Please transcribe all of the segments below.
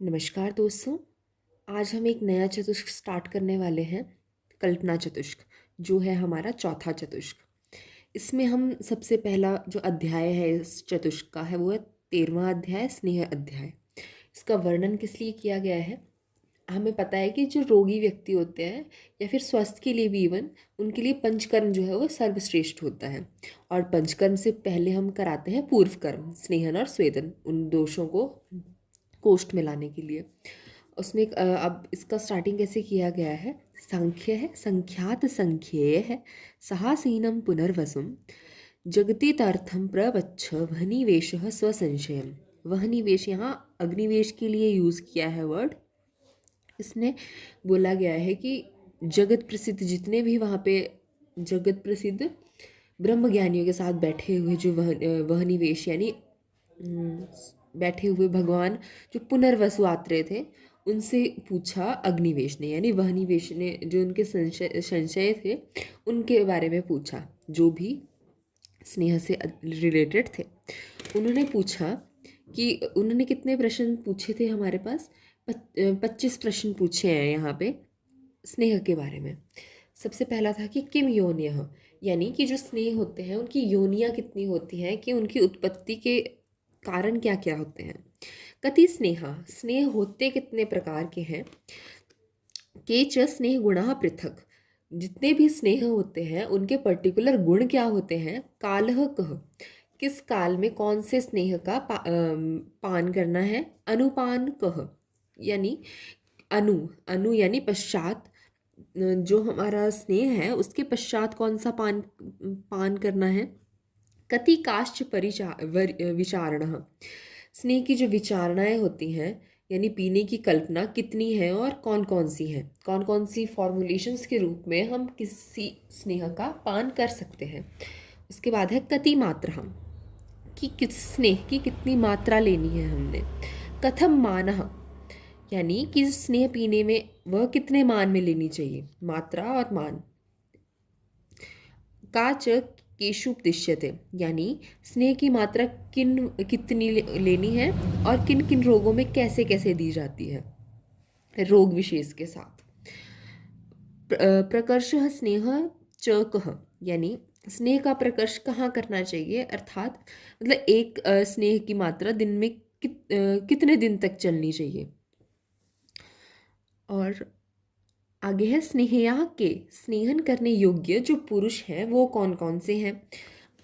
नमस्कार दोस्तों। आज हम एक नया चतुष्क स्टार्ट करने वाले हैं, कल्पना चतुष्क, जो है हमारा चौथा चतुष्क। इसमें हम सबसे पहला जो अध्याय है इस चतुष्क का है वो है 13वां अध्याय, स्नेह अध्याय। इसका वर्णन किस लिए किया गया है? हमें पता है कि जो रोगी व्यक्ति होते हैं या फिर स्वास्थ्य के लिए भी इवन उनके लिए पंचकर्म जो है वो सर्वश्रेष्ठ होता है। और पंचकर्म से पहले हम कराते हैं पूर्व कर्म, स्नेहन और स्वेदन, उन दोषों को कोष्ठ में लाने के लिए। उसमें अब इसका स्टार्टिंग कैसे किया गया है? सांख्य है, संख्यात संख्येय है, सहासीनम पुनर्वसुम जगतीतार्थम प्रवच्छ वहनिवेश स्वसंशयम। वहनिवेश यहाँ अग्निवेश के लिए यूज़ किया है वर्ड। इसने बोला गया है कि जगत प्रसिद्ध जितने भी वहाँ पे जगत प्रसिद्ध ब्रह्म ज्ञानियों के साथ बैठे हुए जो वहनिवेश यानी बैठे हुए भगवान जो पुनर्वसु आत्रेय थे, उनसे पूछा अग्निवेश ने, यानी वहनिवेश ने जो उनके संशय थे उनके बारे में पूछा, जो भी स्नेह से रिलेटेड थे। उन्होंने पूछा कि उन्होंने कितने प्रश्न पूछे थे हमारे पास? 25 प्रश्न पूछे हैं यहाँ पे स्नेह के बारे में। सबसे पहला था कि किम योनियः, यानी कि जो स्नेह होते हैं उनकी योनियाँ कितनी होती हैं, कि उनकी उत्पत्ति के कारण क्या क्या होते हैं। कति स्नेहा, स्नेह होते कितने प्रकार के हैं। के च स्नेह गुणा पृथक, जितने भी स्नेह होते हैं उनके पर्टिकुलर गुण क्या होते हैं। कालः कः, किस काल में कौन से स्नेह का पान करना है। अनुपान कः, यानी अनु अनु यानी पश्चात, जो हमारा स्नेह है उसके पश्चात कौन सा पान करना है। कति काश्च विचारणः, स्नेह की जो विचारणाएं होती हैं यानी पीने की कल्पना कितनी है और कौन कौन सी हैं, कौन कौन सी फॉर्मुलेशंस के रूप में हम किसी स्नेह का पान कर सकते हैं। उसके बाद है कति मात्रा, कि किस स्नेह की कितनी मात्रा लेनी है हमने। कथम मानः, यानी कि स्नेह पीने में वह कितने मान में लेनी चाहिए, मात्रा और मान। काच केशुपदिश्यते, यानी स्नेह की मात्रा कितनी लेनी है और किन किन रोगों में कैसे कैसे दी जाती है, रोग विशेष के साथ। प्रकर्ष स्नेह च कः, यानी स्नेह का प्रकर्ष कहाँ करना चाहिए, अर्थात मतलब एक स्नेह की मात्रा दिन में कितने दिन तक चलनी चाहिए। और आगे है स्नेहया के, स्नेहन करने योग्य जो पुरुष हैं वो कौन कौन से हैं।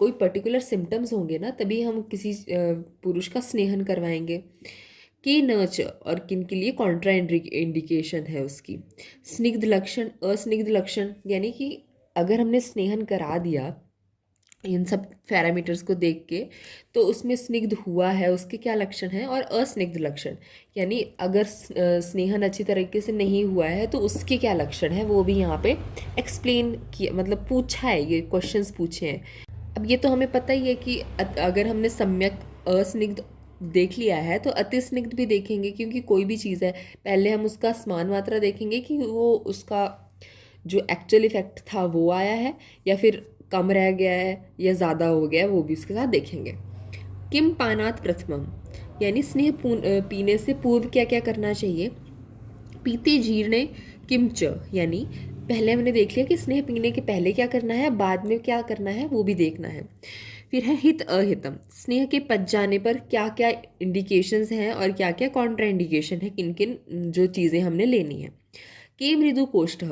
कोई पर्टिकुलर सिम्टम्स होंगे ना, तभी हम किसी पुरुष का स्नेहन करवाएंगे। कि नच, और किन के लिए कॉन्ट्रा इंडिकेशन है उसकी। स्निग्ध लक्षण, अस्निग्ध लक्षण, यानी कि अगर हमने स्नेहन करा दिया इन सब पैरामीटर्स को देख के तो उसमें स्निग्ध हुआ है उसके क्या लक्षण हैं, और अस्निग्ध लक्षण, यानी अगर स्नेहन अच्छी तरीके से नहीं हुआ है तो उसके क्या लक्षण है, वो भी यहाँ पे एक्सप्लेन किया, मतलब पूछा है, ये क्वेश्चंस पूछे हैं। अब ये तो हमें पता ही है कि अगर हमने सम्यक अस्निग्ध देख लिया है तो अति स्निग्ध भी देखेंगे, क्योंकि कोई भी चीज़ है पहले हम उसका समान मात्रा देखेंगे कि वो उसका जो एक्चुअल इफेक्ट था वो आया है या फिर कम रह गया है या ज़्यादा हो गया है, वो भी उसके साथ देखेंगे। किम पानात प्रथमम, यानी स्नेह पीने से पूर्व क्या क्या करना चाहिए। पीते जीर्णे किम च, यानी पहले हमने देख लिया कि स्नेह पीने के पहले क्या करना है, बाद में क्या करना है वो भी देखना है। फिर है हित अहितम, स्नेह के पच जाने पर क्या क्या इंडिकेशंस हैं और क्या क्या कॉन्ट्रा इंडिकेशन है, किन किन जो चीज़ें हमने लेनी है। के मृदु कोष्ठ,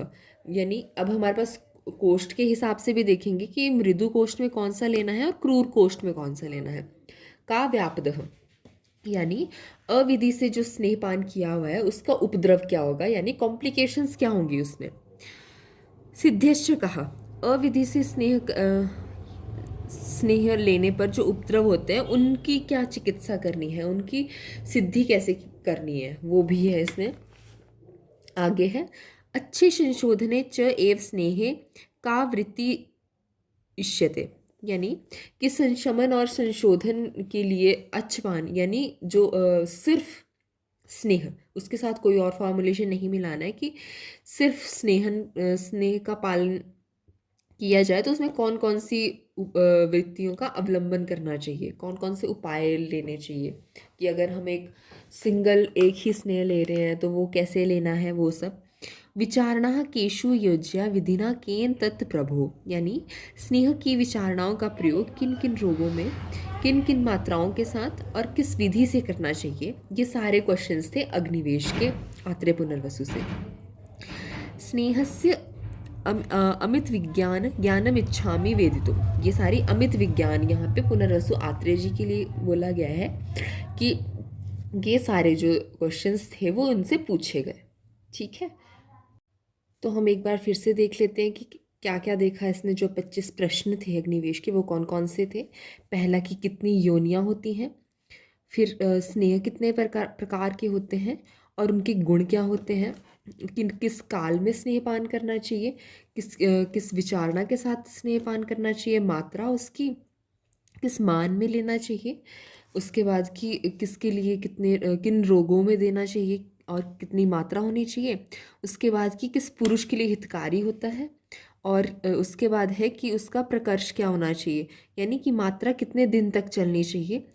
यानी अब हमारे पास कोष्ठ के हिसाब से भी देखेंगे कि मृदु कोष्ठ में कौन सा लेना है और क्रूर कोष्ठ में कौन सा लेना है। का व्यापदः, यानी अविधि से जो स्नेहपान किया हुआ है उसका उपद्रव क्या होगा, यानी कॉम्प्लिकेशंस क्या होंगी उसमें। सिद्ध्यश्च कहा, अविधि से स्नेह लेने पर जो उपद्रव होते हैं उनकी क्या चिकित्सा करनी है, उनकी सिद्धि कैसे करनी है, वो भी है इसमें। आगे है अच्छे संशोधने च एव स्नेहे का वृत्ति इष्यते, यानी कि संशमन और संशोधन के लिए अच्छपान, यानी जो सिर्फ स्नेह, उसके साथ कोई और फॉर्मुलेशन नहीं मिलाना है, कि सिर्फ स्नेह का पालन किया जाए तो उसमें कौन कौन सी व्यक्तियों का अवलंबन करना चाहिए, कौन कौन से उपाय लेने चाहिए, कि अगर हम एक ही स्नेह ले रहे हैं तो वो कैसे लेना है, वो सब। विचारणा केशु योज्या विधिना केन तत् प्रभो, यानी स्नेह की विचारणाओं का प्रयोग किन किन रोगों में, किन किन मात्राओं के साथ और किस विधि से करना चाहिए। ये सारे क्वेश्चंस थे अग्निवेश के आत्रेय पुनर्वसु से। स्नेहस्य अमित विज्ञान ज्ञानम इच्छामि वेदितुम, ये सारी अमित विज्ञान यहाँ पे पुनर्वसु आत्रेय जी के लिए बोला गया है कि ये सारे जो क्वेश्चंस थे वो उनसे पूछे गए। ठीक है, तो हम एक बार फिर से देख लेते हैं कि क्या क्या देखा इसने। जो 25 प्रश्न थे अग्निवेश के वो कौन कौन से थे। पहला कि कितनी योनियाँ होती हैं, फिर स्नेह कितने प्रकार के होते हैं और उनके गुण क्या होते हैं, किस काल में स्नेहपान करना चाहिए, किस विचारणा के साथ स्नेहपान करना चाहिए, मात्रा उसकी किस मान में लेना चाहिए, उसके बाद कि किसके लिए किन रोगों में देना चाहिए और कितनी मात्रा होनी चाहिए, उसके बाद कि किस पुरुष के लिए हितकारी होता है, और उसके बाद है कि उसका प्रकर्ष क्या होना चाहिए, यानी कि मात्रा कितने दिन तक चलनी चाहिए।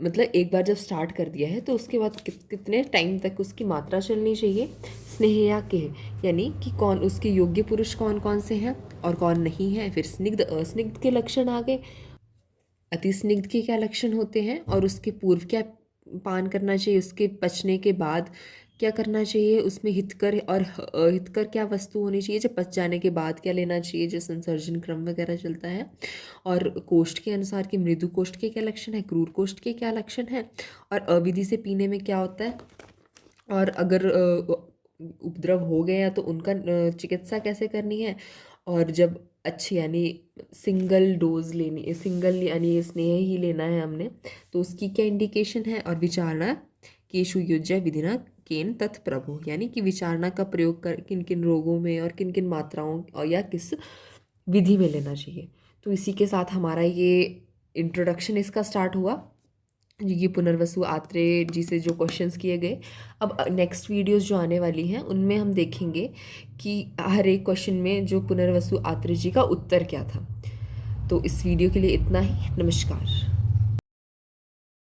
मतलब एक बार जब स्टार्ट कर दिया है तो उसके बाद कितने टाइम तक उसकी मात्रा चलनी चाहिए। स्नेह या के, यानी कि कौन उसके योग्य पुरुष कौन कौन से हैं और कौन नहीं है। फिर स्निग्ध अस्निग्ध के लक्षण आ गए, अति स्निग्ध के क्या लक्षण होते हैं और उसके पूर्व क्या पान करना चाहिए, उसके पचने के बाद क्या करना चाहिए, उसमें हितकर और हितकर क्या वस्तु होनी चाहिए, जब पच जाने के बाद क्या लेना चाहिए, जो संसर्जन क्रम वगैरह चलता है, और कोष्ठ के अनुसार कि मृदु कोष्ठ के क्या लक्षण है, क्रूर कोष्ठ के क्या लक्षण है, और अविधि से पीने में क्या होता है, और अगर उपद्रव हो गया तो उनका चिकित्सा कैसे करनी है, और जब अच्छी यानी सिंगल डोज लेनी, सिंगल यानी स्नेह ही लेना है हमने, तो उसकी क्या इंडिकेशन है, और विचारणा केशु युज्य विधिना केन तत् प्रभु, यानी कि विचारणा का प्रयोग कर किन किन रोगों में और किन किन मात्राओं और या किस विधि में लेना चाहिए। तो इसी के साथ हमारा ये इंट्रोडक्शन इसका स्टार्ट हुआ, ये पुनर्वसु आत्रेय जी से जो क्वेश्चंस किए गए। अब नेक्स्ट वीडियोस जो आने वाली हैं उनमें हम देखेंगे कि हर एक क्वेश्चन में जो पुनर्वसु आत्रेय जी का उत्तर क्या था। तो इस वीडियो के लिए इतना ही। नमस्कार।